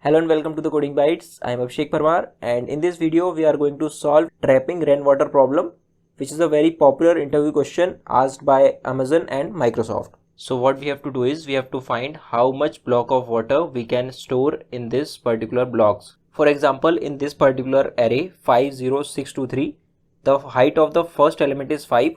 Hello and welcome to the Coding Bytes. I am Abhishek Parmar, and in this video we are going to solve trapping rainwater problem, which is a very popular interview question asked by Amazon and Microsoft. So what we have to do is we have to find how much block of water we can store in this particular blocks. For example, in this particular array 50623, the height of the first element is 5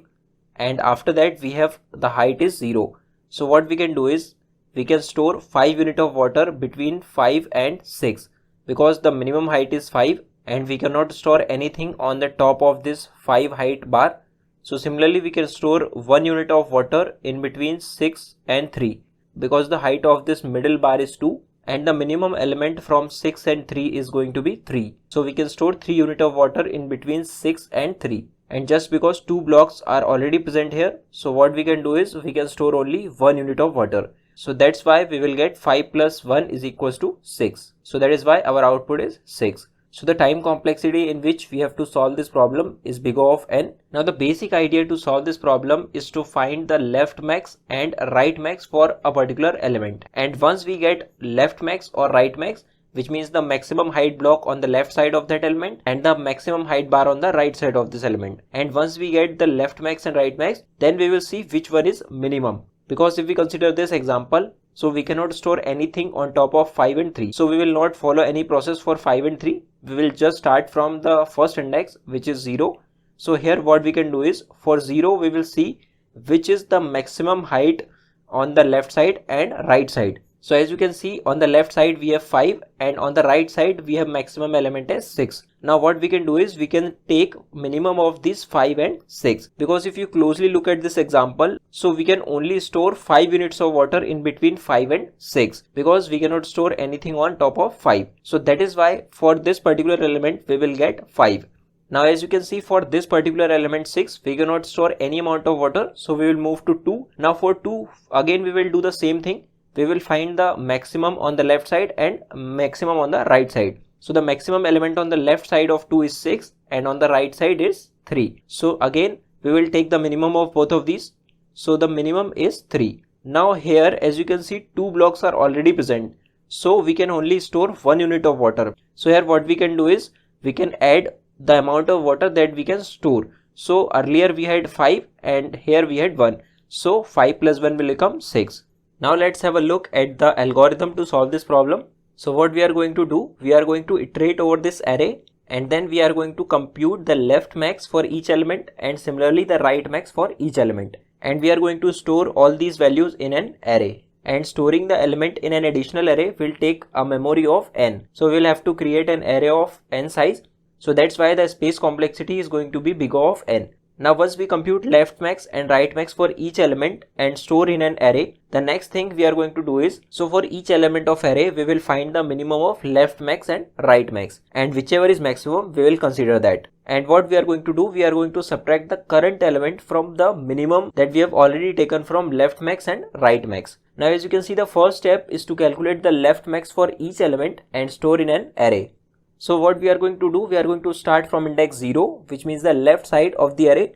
and after that we have the height is 0. So what we can do is we can store 5 unit of water between 5 and 6 because the minimum height is 5 and we cannot store anything on the top of this 5 height bar. So similarly we can store 1 unit of water in between 6 and 3 because the height of this middle bar is 2 and the minimum element from 6 and 3 is going to be 3. So we can store 3 unit of water in between 6 and 3. And just because 2 blocks are already present here, so what we can do is we can store only 1 unit of water. So that's why we will get 5 plus 1 is equals to 6. So that is why our output is 6. So the time complexity in which we have to solve this problem is big O of n. Now the basic idea to solve this problem is to find the left max and right max for a particular element. And once we get left max or right max, which means the maximum height block on the left side of that element and the maximum height bar on the right side of this element. And once we get the left max and right max, then we will see which one is minimum. Because if we consider this example, so we cannot store anything on top of 5 and 3. So we will not follow any process for 5 and 3. We will just start from the first index, which is 0. So here what we can do is for 0 we will see which is the maximum height on the left side and right side. So as you can see, on the left side we have 5 and on the right side we have maximum element as 6. Now what we can do is we can take minimum of these 5 and 6 because if you closely look at this example, so we can only store 5 units of water in between 5 and 6 because we cannot store anything on top of 5. So that is why for this particular element we will get 5. Now as you can see, for this particular element 6 we cannot store any amount of water, so we will move to 2. Now for 2 again we will do the same thing. We will find the maximum on the left side and maximum on the right side. So the maximum element on the left side of 2 is 6 and on the right side is 3. So again we will take the minimum of both of these. So the minimum is 3. Now here as you can see, 2 blocks are already present. So we can only store 1 unit of water. So here what we can do is we can add the amount of water that we can store. So earlier we had 5 and here we had 1. So 5 plus 1 will become 6. Now let's have a look at the algorithm to solve this problem. So what we are going to do, we are going to iterate over this array and then we are going to compute the left max for each element and similarly the right max for each element. And we are going to store all these values in an array. And storing the element in an additional array will take a memory of n. So we'll have to create an array of n size. So that's why the space complexity is going to be big O of n. Now once we compute left max and right max for each element and store in an array, the next thing we are going to do is, so for each element of array we will find the minimum of left max and right max, and whichever is maximum we will consider that. And what we are going to do, we are going to subtract the current element from the minimum that we have already taken from left max and right max. Now as you can see, the first step is to calculate the left max for each element and store in an array. So what we are going to do, we are going to start from index 0, which means the left side of the array.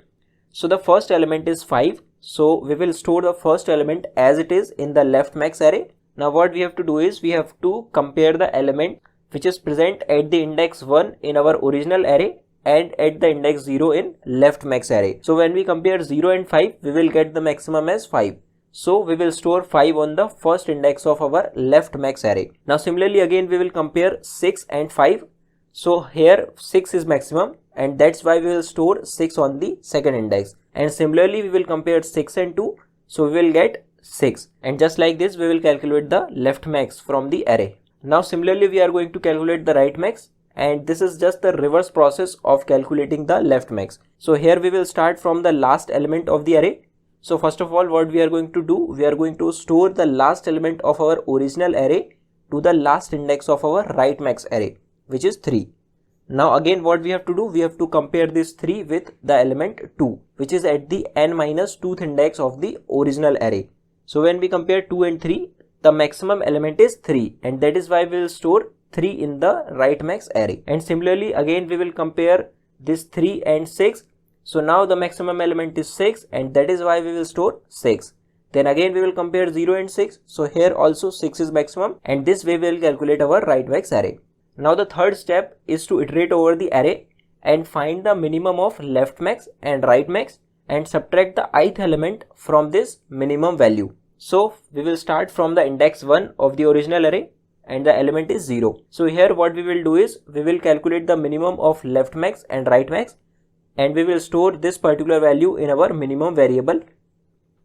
So the first element is 5. So we will store the first element as it is in the left max array. Now what we have to do is we have to compare the element which is present at the index 1 in our original array and at the index 0 in left max array. So when we compare 0 and 5, we will get the maximum as 5. So we will store 5 on the first index of our left max array. Now similarly again we will compare 6 and 5. So here 6 is maximum and that's why we will store 6 on the second index. And similarly we will compare 6 and 2. So we will get 6. And just like this we will calculate the left max from the array. Now similarly we are going to calculate the right max. And this is just the reverse process of calculating the left max. So here we will start from the last element of the array. So first of all what we are going to do, we are going to store the last element of our original array to the last index of our right max array, which is 3. Now again what we have to do, we have to compare this 3 with the element 2, which is at the n minus 2th index of the original array. So when we compare 2 and 3, the maximum element is 3 and that is why we will store 3 in the right max array. And similarly again we will compare this 3 and 6. So now the maximum element is 6 and that is why we will store 6. Then again we will compare 0 and 6. So here also 6 is maximum, and this way we will calculate our right max array. Now the third step is to iterate over the array and find the minimum of left max and right max and subtract the ith element from this minimum value. So we will start from the index 1 of the original array and the element is 0. So here what we will do is we will calculate the minimum of left max and right max, and we will store this particular value in our minimum variable.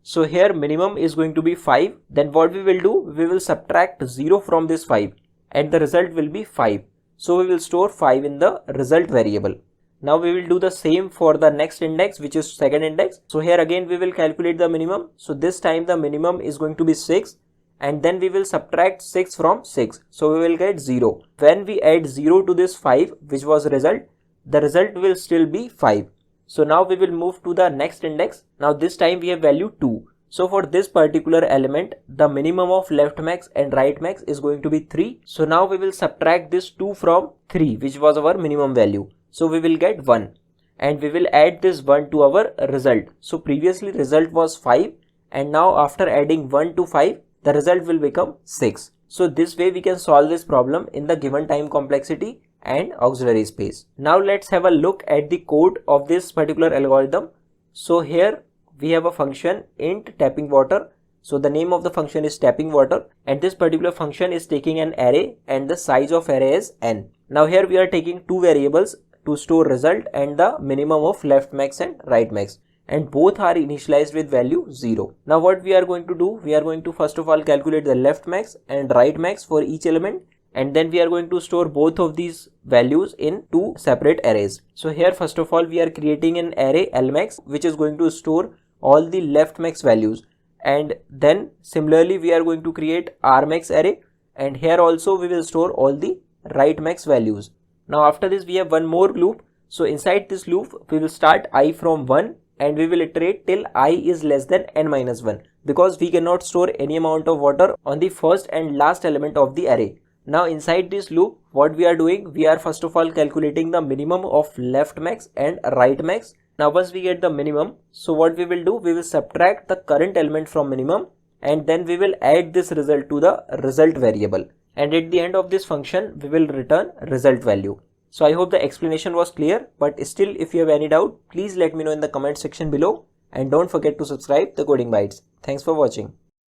So here minimum is going to be 5. Then what we will do, we will subtract 0 from this 5 and the result will be 5. So we will store 5 in the result variable. Now we will do the same for the next index, which is second index. So here again we will calculate the minimum. So this time the minimum is going to be 6, and then we will subtract 6 from 6. So we will get 0. When we add 0 to this 5, which was result, the result will still be 5. So now we will move to the next index. Now this time we have value 2. So for this particular element, the minimum of left max and right max is going to be 3. So now we will subtract this 2 from 3, which was our minimum value. So we will get 1, and we will add this 1 to our result. So previously result was 5, and now after adding 1 to 5, the result will become 6. So this way we can solve this problem in the given time complexity and auxiliary space. Now let's have a look at the code of this particular algorithm. So here we have a function int tapping water. So the name of the function is tapping water, and this particular function is taking an array and the size of array is n. Now here we are taking two variables to store result and the minimum of left max and right max, and both are initialized with value 0. Now what we are going to do, we are going to first of all calculate the left max and right max for each element, and then we are going to store both of these values in two separate arrays. So here first of all we are creating an array lmax, which is going to store all the left max values, and then similarly we are going to create rmax array, and here also we will store all the right max values. Now after this we have one more loop. So inside this loop we will start I from 1, and we will iterate till I is less than n minus 1, because we cannot store any amount of water on the first and last element of the array. Now inside this loop what we are doing, we are first of all calculating the minimum of left max and right max. Now once we get the minimum, so what we will do, we will subtract the current element from minimum, and then we will add this result to the result variable, and at the end of this function we will return result value. So I hope the explanation was clear, but still if you have any doubt, please let me know in the comment section below, and don't forget to subscribe the Coding Bytes. Thanks for watching.